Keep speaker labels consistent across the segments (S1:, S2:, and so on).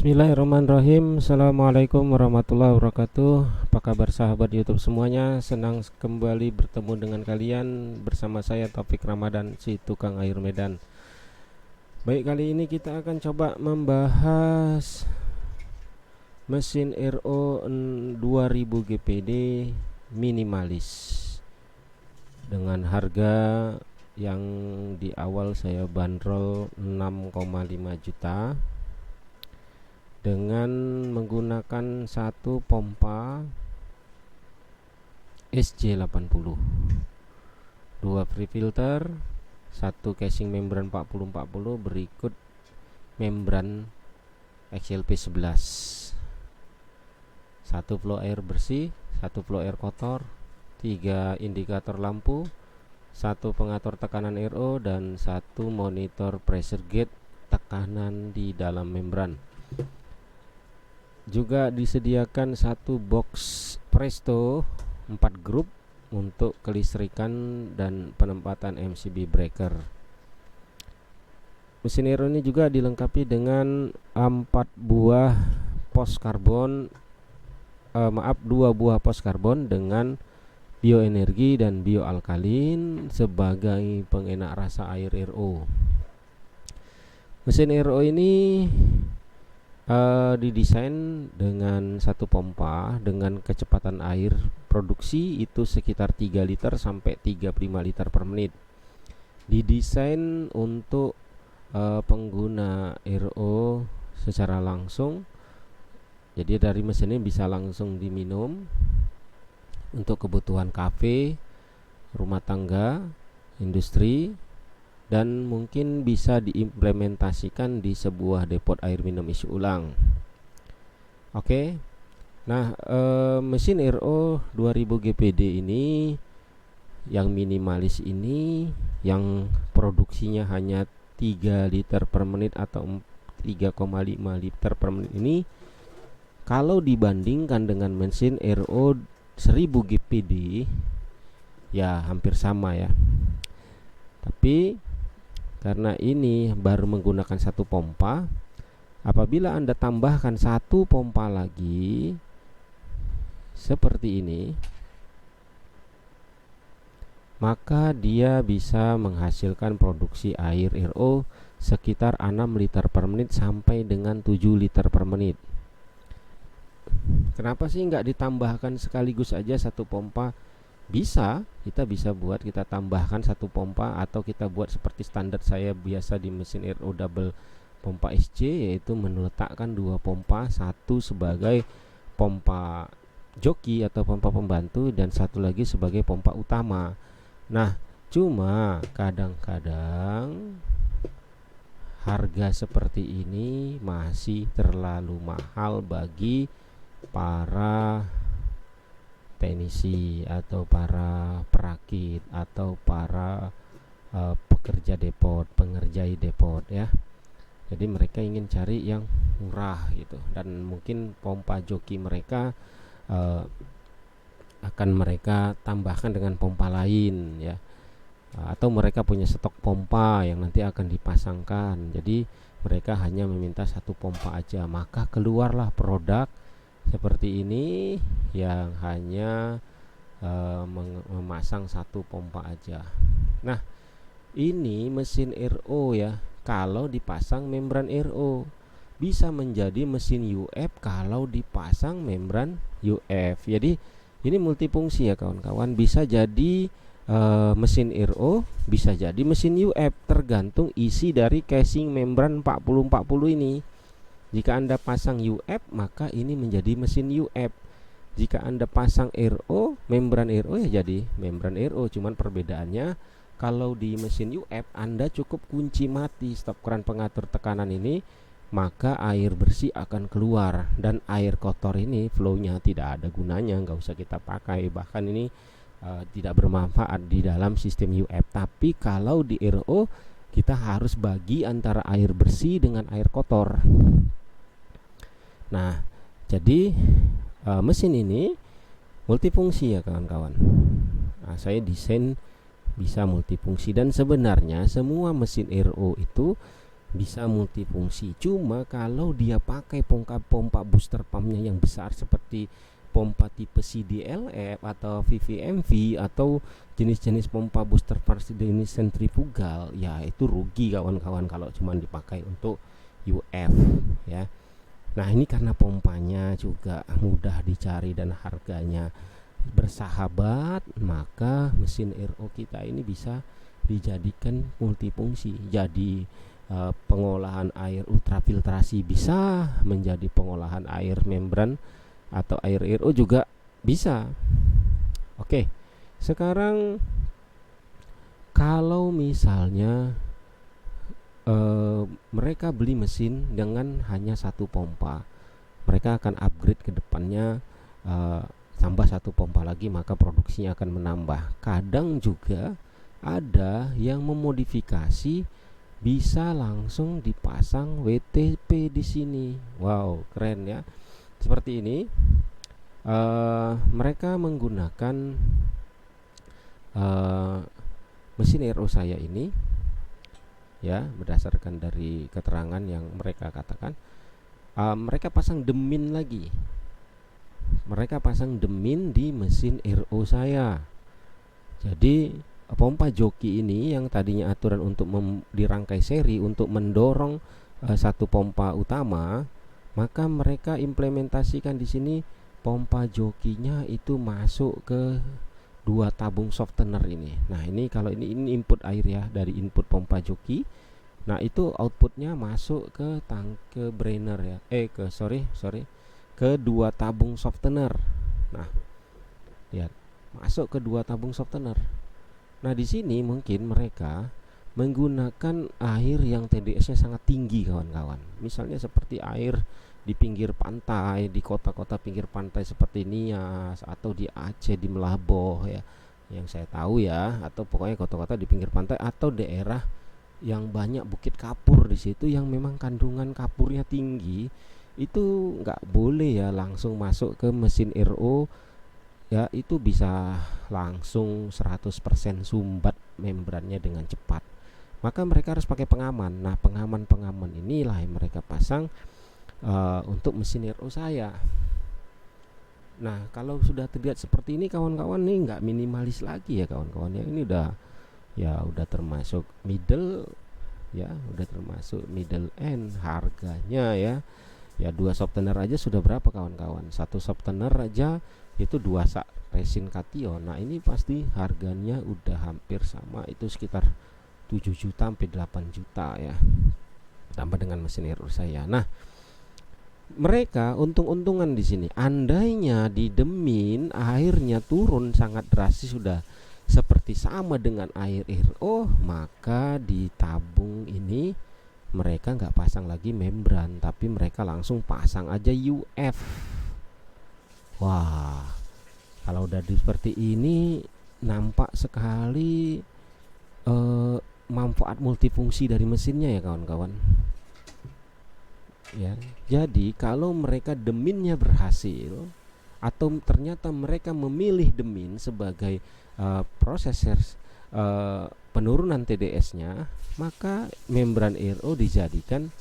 S1: Bismillahirrahmanirrahim. Assalamualaikum warahmatullahi wabarakatuh. Apa kabar sahabat YouTube semuanya? Senang kembali bertemu dengan kalian bersama saya Taufik Ramadan, si tukang air Medan. Baik, kali ini kita akan coba membahas mesin RO 2000 GPD minimalis dengan harga yang di awal saya bandrol 6,5 juta dengan menggunakan satu pompa SJ80, dua free filter, satu casing membran 40-40, berikut membran XLP 11, satu flow air bersih, satu flow air kotor, 3 indikator lampu, satu pengatur tekanan RO, dan satu monitor pressure gauge tekanan di dalam membran. Juga disediakan satu box Presto 4 grup untuk kelistrikan dan penempatan MCB breaker. Mesin RO ini juga dilengkapi dengan 4 buah pos karbon, 2 buah pos karbon dengan bioenergi dan bioalkalin sebagai pengenak rasa air RO. Mesin RO ini didesain dengan satu pompa dengan kecepatan air produksi itu sekitar 3 liter sampai 35 liter per menit. Didesain untuk pengguna RO secara langsung, jadi dari mesin ini bisa langsung diminum untuk kebutuhan kafe, rumah tangga, industri, dan mungkin bisa diimplementasikan di sebuah depot air minum isi ulang. Oke. Nah, mesin RO 2000 GPD ini yang minimalis ini, yang produksinya hanya 3 liter per menit atau 3,5 liter per menit ini, kalau dibandingkan dengan mesin RO 1000 GPD ya hampir sama ya. Tapi karena ini baru menggunakan satu pompa, apabila Anda tambahkan satu pompa lagi seperti ini, maka dia bisa menghasilkan produksi air RO sekitar 6 liter per menit sampai dengan 7 liter per menit. Kenapa sih nggak ditambahkan sekaligus aja satu pompa? Bisa, kita tambahkan satu pompa, atau kita buat seperti standar saya biasa di mesin RO double pompa SC, yaitu meletakkan 2 pompa, satu sebagai pompa joki atau pompa pembantu dan satu lagi sebagai pompa utama. Nah, cuma kadang-kadang harga seperti ini masih terlalu mahal bagi para teknisi atau para perakit atau para pekerja depot, pengerjai depot ya. Jadi mereka ingin cari yang murah gitu, dan mungkin pompa joki mereka akan mereka tambahkan dengan pompa lain ya, atau mereka punya stok pompa yang nanti akan dipasangkan. Jadi mereka hanya meminta satu pompa aja, maka keluarlah produk seperti ini yang hanya memasang satu pompa aja. Nah, ini mesin RO ya, kalau dipasang membran RO bisa menjadi mesin UF kalau dipasang membran UF. Jadi ini multifungsi ya kawan-kawan, bisa jadi mesin RO, bisa jadi mesin UF, tergantung isi dari casing membran 40-40 ini. Jika Anda pasang UF, maka ini menjadi mesin UF. Jika Anda pasang RO, membran RO, ya jadi membran RO. Cuman perbedaannya, kalau di mesin UF Anda cukup kunci mati stop keran pengatur tekanan ini, maka air bersih akan keluar, dan air kotor ini flow-nya tidak ada gunanya, nggak usah kita pakai. Bahkan ini tidak bermanfaat di dalam sistem UF. Tapi kalau di RO, kita harus bagi antara air bersih dengan air kotor. Nah, jadi mesin ini multifungsi ya kawan-kawan. Nah, saya desain bisa multifungsi, dan sebenarnya semua mesin RO itu bisa multifungsi. Cuma kalau dia pakai pompa booster pumpnya yang besar seperti pompa tipe CDLF atau VVMV atau jenis-jenis pompa booster pump jenis sentrifugal, ya itu rugi kawan-kawan kalau cuma dipakai untuk UF ya. Nah ini karena pompanya juga mudah dicari dan harganya bersahabat, maka mesin RO kita ini bisa dijadikan multifungsi. Jadi pengolahan air ultrafiltrasi bisa, menjadi pengolahan air membran atau air RO juga bisa. Oke, sekarang kalau misalnya mereka beli mesin dengan hanya satu pompa, mereka akan upgrade ke depannya, tambah satu pompa lagi, maka produksinya akan menambah. Kadang juga ada yang memodifikasi, bisa langsung dipasang WTP di sini. Wow, keren ya. Seperti ini. Mereka menggunakan mesin RO saya ini, ya, berdasarkan dari keterangan yang mereka katakan, mereka pasang demin lagi. Mereka pasang demin di mesin RO saya. Jadi pompa joki ini yang tadinya aturan untuk dirangkai seri untuk mendorong satu pompa utama, maka mereka implementasikan di sini pompa jokinya itu masuk ke dua tabung softener ini. Nah ini kalau ini input air ya dari input pompa joki. Nah itu outputnya masuk ke tangke brainer ya. Ke dua tabung softener. Nah lihat, masuk ke dua tabung softener. Nah di sini mungkin mereka menggunakan air yang TDS-nya sangat tinggi kawan-kawan. Misalnya seperti air di pinggir pantai, di kota-kota pinggir pantai seperti Nias atau di Aceh, di Melaboh ya, yang saya tahu ya, atau pokoknya kota-kota di pinggir pantai atau daerah yang banyak bukit kapur di situ yang memang kandungan kapurnya tinggi, itu nggak boleh ya langsung masuk ke mesin RO ya, itu bisa langsung 100% sumbat membrannya dengan cepat. Maka mereka harus pakai pengaman. Nah pengaman inilah yang mereka pasang untuk mesin RO saya. Nah kalau sudah terlihat seperti ini kawan-kawan, nih nggak minimalis lagi ya kawan-kawan ya. Ini udah termasuk middle ya, udah termasuk middle end harganya ya. Ya dua softener aja sudah berapa kawan-kawan? Satu softener aja itu 2 sak resin kation. Nah ini pasti harganya udah hampir sama, itu sekitar 7 juta sampai 8 juta ya, tambah dengan mesin RO saya. Nah mereka untung-untungan di sini. Andainya di demin airnya turun sangat drastis, sudah seperti sama dengan air RO, maka di tabung ini mereka nggak pasang lagi membran, tapi mereka langsung pasang aja UF. Wah, kalau udah seperti ini nampak sekali manfaat multifungsi dari mesinnya ya kawan-kawan. Ya, jadi kalau mereka deminnya berhasil, atau ternyata mereka memilih demin sebagai proses penurunan TDS-nya, maka membran RO dijadikan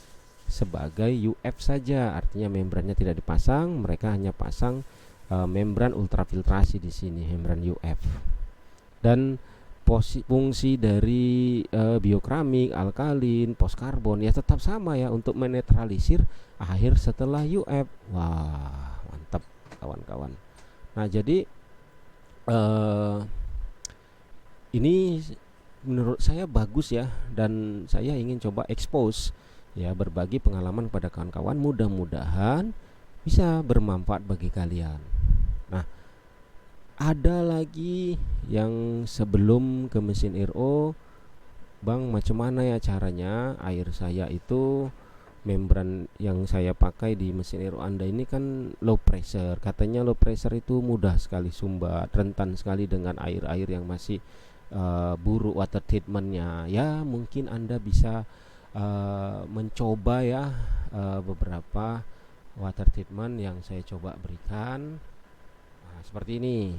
S1: sebagai UF saja, artinya membrannya tidak dipasang, mereka hanya pasang membran ultrafiltrasi di sini, membran UF. Dan fungsi dari biokramik, alkalin, poskarbon ya tetap sama ya, untuk menetralisir air setelah UF. Wah, mantap kawan-kawan. Nah, jadi ini menurut saya bagus ya, dan saya ingin coba expose ya, berbagi pengalaman pada kawan-kawan, mudah-mudahan bisa bermanfaat bagi kalian. Nah, ada lagi yang sebelum ke mesin RO, Bang, macam mana ya caranya air saya itu, membran yang saya pakai di mesin RO Anda ini kan low pressure. Katanya low pressure itu mudah sekali sumbat, rentan sekali dengan air-air yang masih buruk water treatmentnya. Ya mungkin Anda bisa mencoba ya beberapa water treatment yang saya coba berikan. Nah, seperti ini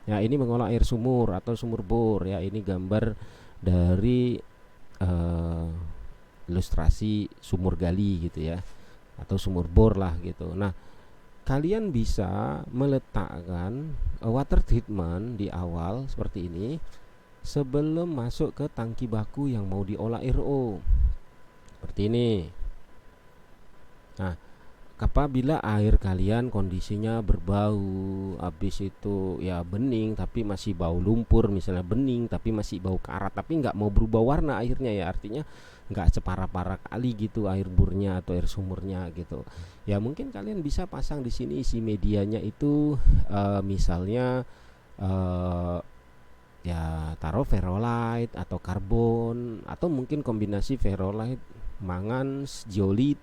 S1: ya, ini mengolah air sumur atau sumur bor ya. Ini gambar dari ilustrasi sumur gali gitu ya, atau sumur bor lah gitu. Nah, kalian bisa meletakkan water treatment di awal seperti ini sebelum masuk ke tangki baku yang mau diolah RO seperti ini. Nah, apabila air kalian kondisinya berbau, habis itu ya bening tapi masih bau lumpur, misalnya bening tapi masih bau karat tapi nggak mau berubah warna airnya, ya artinya nggak separah-parah kali gitu air burnya atau air sumurnya gitu, ya mungkin kalian bisa pasang di sini isi medianya itu misalnya ya taruh ferrolite atau karbon, atau mungkin kombinasi ferrolite, mangan, zeolit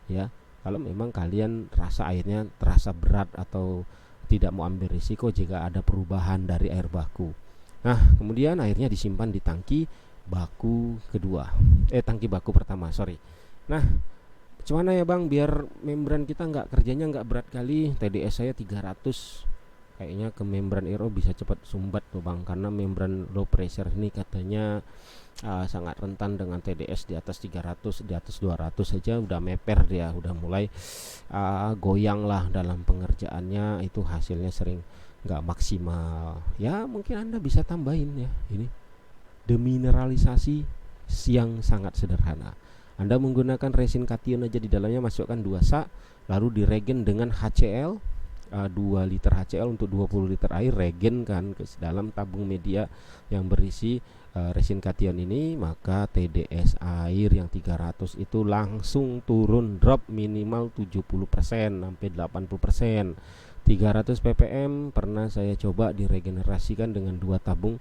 S1: ya. Kalau memang kalian rasa airnya terasa berat atau tidak mau ambil risiko jika ada perubahan dari air baku. Nah, kemudian airnya disimpan di tangki baku kedua. Tangki baku pertama, sorry. Nah, gimana ya Bang biar membran kita kerjanya nggak berat kali? TDS saya 300. Kayaknya ke membran RO bisa cepat sumbat tuh Bang, karena membran low pressure ini katanya sangat rentan dengan TDS di atas 300, di atas 200 saja udah meper dia, udah mulai goyang lah dalam pengerjaannya, itu hasilnya sering nggak maksimal. Ya mungkin Anda bisa tambahin ya ini demineralisasi yang sangat sederhana. Anda menggunakan resin kation aja, di dalamnya masukkan 2 sak, lalu diregen dengan HCl 2 liter HCl untuk 20 liter air, regen kan ke dalam tabung media yang berisi resin kation ini, maka TDS air yang 300 itu langsung turun, drop minimal 70% sampai 80%. 300 ppm pernah saya coba diregenerasikan dengan 2 tabung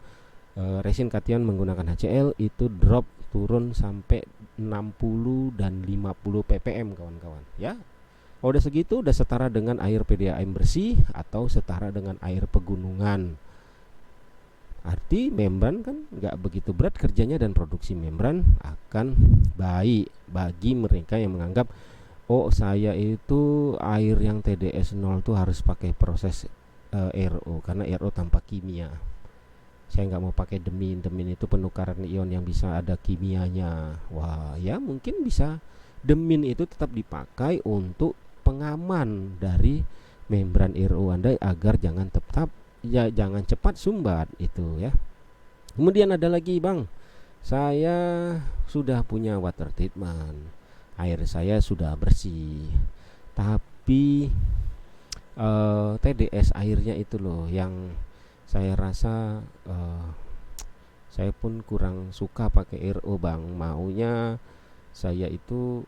S1: resin kation menggunakan HCl, itu drop turun sampai 60 dan 50 ppm kawan-kawan ya. Udah segitu udah setara dengan air PDAM bersih atau setara dengan air pegunungan. Arti membran kan nggak begitu berat kerjanya, dan produksi membran akan baik bagi mereka yang menganggap saya itu air yang TDS 0 tuh harus pakai proses RO karena RO tanpa kimia. Saya nggak mau pakai demin itu penukaran ion yang bisa ada kimianya. Wah ya mungkin bisa demin itu tetap dipakai untuk pengaman dari membran RO Anda agar jangan cepat sumbat itu ya. Kemudian ada lagi Bang, saya sudah punya water treatment, air saya sudah bersih, tapi TDS airnya itu loh yang saya rasa saya pun kurang suka pakai RO Bang. Maunya saya itu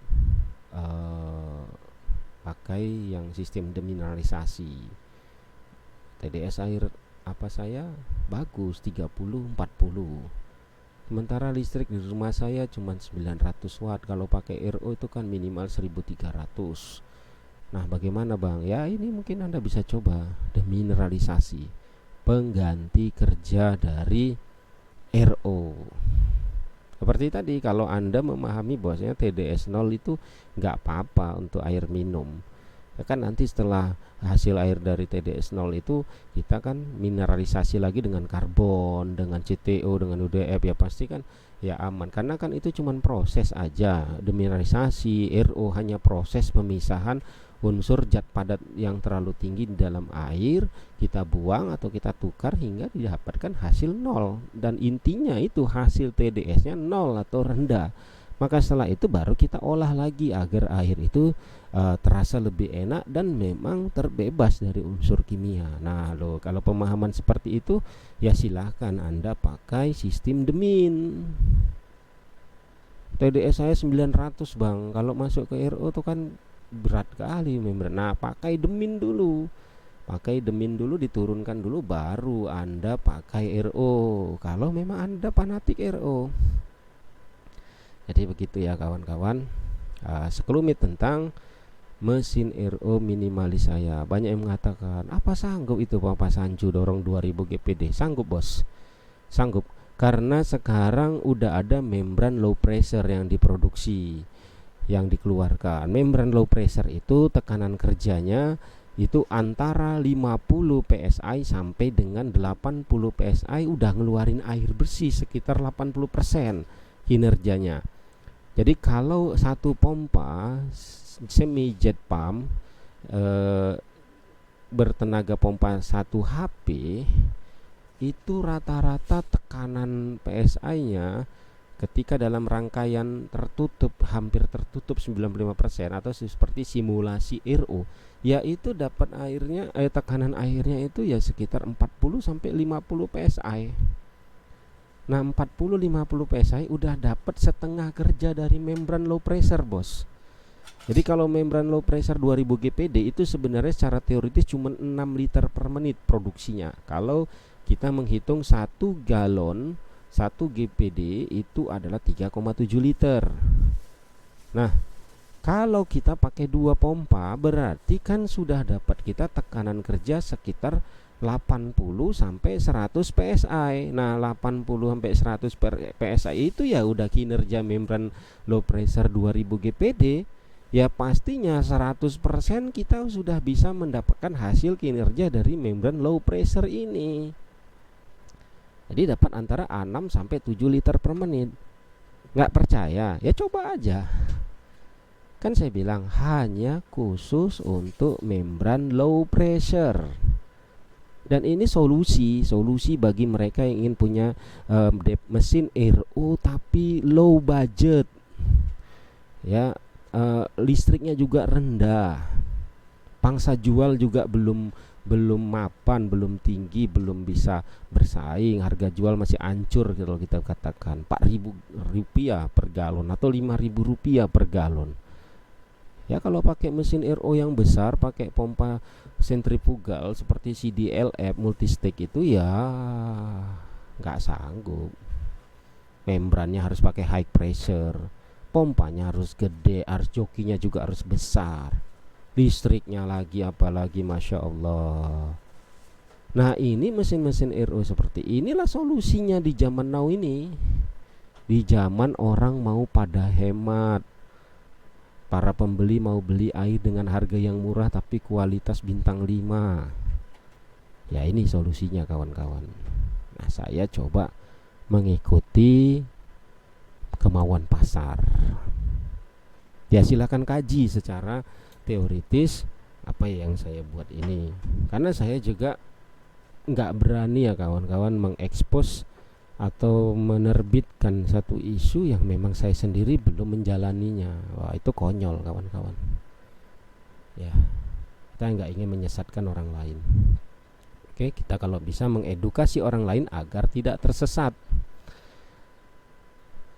S1: pakai yang sistem demineralisasi. TDS air apa saya bagus 30-40. Sementara listrik di rumah saya cuma 900 watt. Kalau pakai RO itu kan minimal 1300. Nah, bagaimana Bang? Ya, ini mungkin Anda bisa coba demineralisasi, pengganti kerja dari RO. Seperti tadi, kalau Anda memahami bahwasanya TDS 0 itu nggak apa-apa untuk air minum, ya kan nanti setelah hasil air dari TDS 0 itu kita kan mineralisasi lagi dengan karbon, dengan CTO, dengan UDF, ya pasti kan ya aman, karena kan itu cuman proses aja. Demineralisasi RO hanya proses pemisahan unsur zat padat yang terlalu tinggi di dalam air, kita buang atau kita tukar hingga didapatkan hasil 0, dan intinya itu hasil TDS nya 0 atau rendah. Maka setelah itu baru kita olah lagi agar air itu terasa lebih enak dan memang terbebas dari unsur kimia. Nah loh, kalau pemahaman seperti itu ya silahkan Anda pakai sistem demin. TDS saya 900 Bang, kalau masuk ke RO itu kan berat kali membran. Nah, pakai demin dulu. Diturunkan dulu baru Anda pakai RO. Kalau memang Anda fanatik RO. Jadi begitu ya kawan-kawan. Sekelumit tentang mesin RO minimalis saya. Banyak yang mengatakan, "Apa sanggup itu Bapak Sanju dorong 2000 GPD?" Sanggup, Bos. Sanggup. Karena sekarang udah ada membran low pressure yang diproduksi, yang dikeluarkan. Membran low pressure itu tekanan kerjanya itu antara 50 PSI sampai dengan 80 PSI, udah ngeluarin air bersih sekitar 80% kinerjanya. Jadi kalau satu pompa semi jet pump bertenaga pompa 1 HP itu rata-rata tekanan PSI-nya ketika dalam rangkaian tertutup, hampir tertutup 95% atau seperti simulasi RO, yaitu dapat tekanan airnya itu ya sekitar 40 sampai 50 PSI. Nah, 40-50 PSI udah dapat setengah kerja dari membran low pressure, bos. Jadi kalau membran low pressure 2000 GPD itu sebenarnya secara teoritis cuma 6 liter per menit produksinya. Kalau kita menghitung 1 galon 1 GPD itu adalah 3,7 liter. Nah, kalau kita pakai 2 pompa berarti kan sudah dapat kita tekanan kerja sekitar 80 sampai 100 PSI. Nah, 80 sampai 100 PSI itu ya udah kinerja membran low pressure 2000 GPD. Ya pastinya 100% kita sudah bisa mendapatkan hasil kinerja dari membran low pressure ini. Jadi dapat antara 6 sampai 7 liter per menit. Nggak percaya? Ya coba aja. Kan saya bilang hanya khusus untuk membran low pressure. Dan ini solusi bagi mereka yang ingin punya mesin RO tapi low budget. Ya, listriknya juga rendah, pangsa jual juga belum mapan, belum tinggi, belum bisa bersaing, harga jual masih ancur kalau kita katakan 4.000 rupiah per galon atau 5.000 rupiah per galon. Ya kalau pakai mesin RO yang besar, pakai pompa sentrifugal seperti CDLF multistage itu ya nggak sanggup. Membrannya harus pakai high pressure, pompanya harus gede, harus jokinya juga harus besar, listriknya lagi apalagi, Masya Allah. Nah ini mesin-mesin RO seperti inilah solusinya di zaman now ini. Di zaman orang mau pada hemat, para pembeli mau beli air dengan harga yang murah tapi kualitas bintang 5. Ya ini solusinya kawan-kawan. Nah saya coba mengikuti kemauan pasar. Ya silakan kaji secara teoritis apa yang saya buat ini, karena saya juga nggak berani ya kawan-kawan mengekspos atau menerbitkan satu isu yang memang saya sendiri belum menjalaninya. Wah itu konyol kawan-kawan. Ya kita nggak ingin menyesatkan orang lain. Oke, kita kalau bisa mengedukasi orang lain agar tidak tersesat.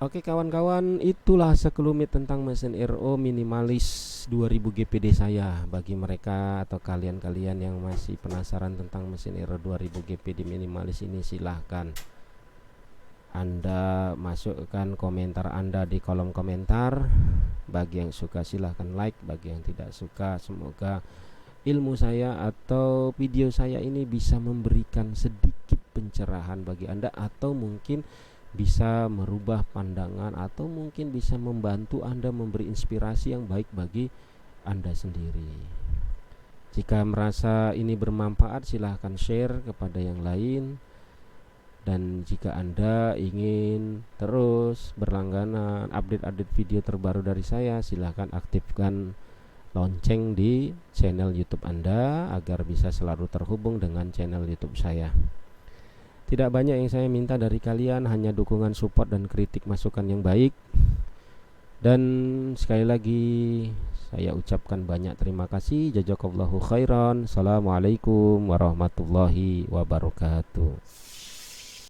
S1: Oke kawan-kawan, itulah sekelumit tentang mesin RO minimalis 2000 GPD saya. Bagi mereka atau kalian-kalian yang masih penasaran tentang mesin RO 2000 GPD minimalis ini, silahkan Anda masukkan komentar Anda di kolom komentar. Bagi yang suka silahkan like, bagi yang tidak suka semoga ilmu saya atau video saya ini bisa memberikan sedikit pencerahan bagi Anda, atau mungkin bisa merubah pandangan, atau mungkin bisa membantu Anda, memberi inspirasi yang baik bagi Anda sendiri. Jika merasa ini bermanfaat silahkan share kepada yang lain. Dan jika Anda ingin terus berlangganan update-update video terbaru dari saya, silahkan aktifkan lonceng di channel YouTube Anda agar bisa selalu terhubung dengan channel YouTube saya. Tidak banyak yang saya minta dari kalian, hanya dukungan, support, dan kritik masukan yang baik. Dan sekali lagi saya ucapkan banyak terima kasih. Jazakallahu khairan. Assalamualaikum warahmatullahi wabarakatuh.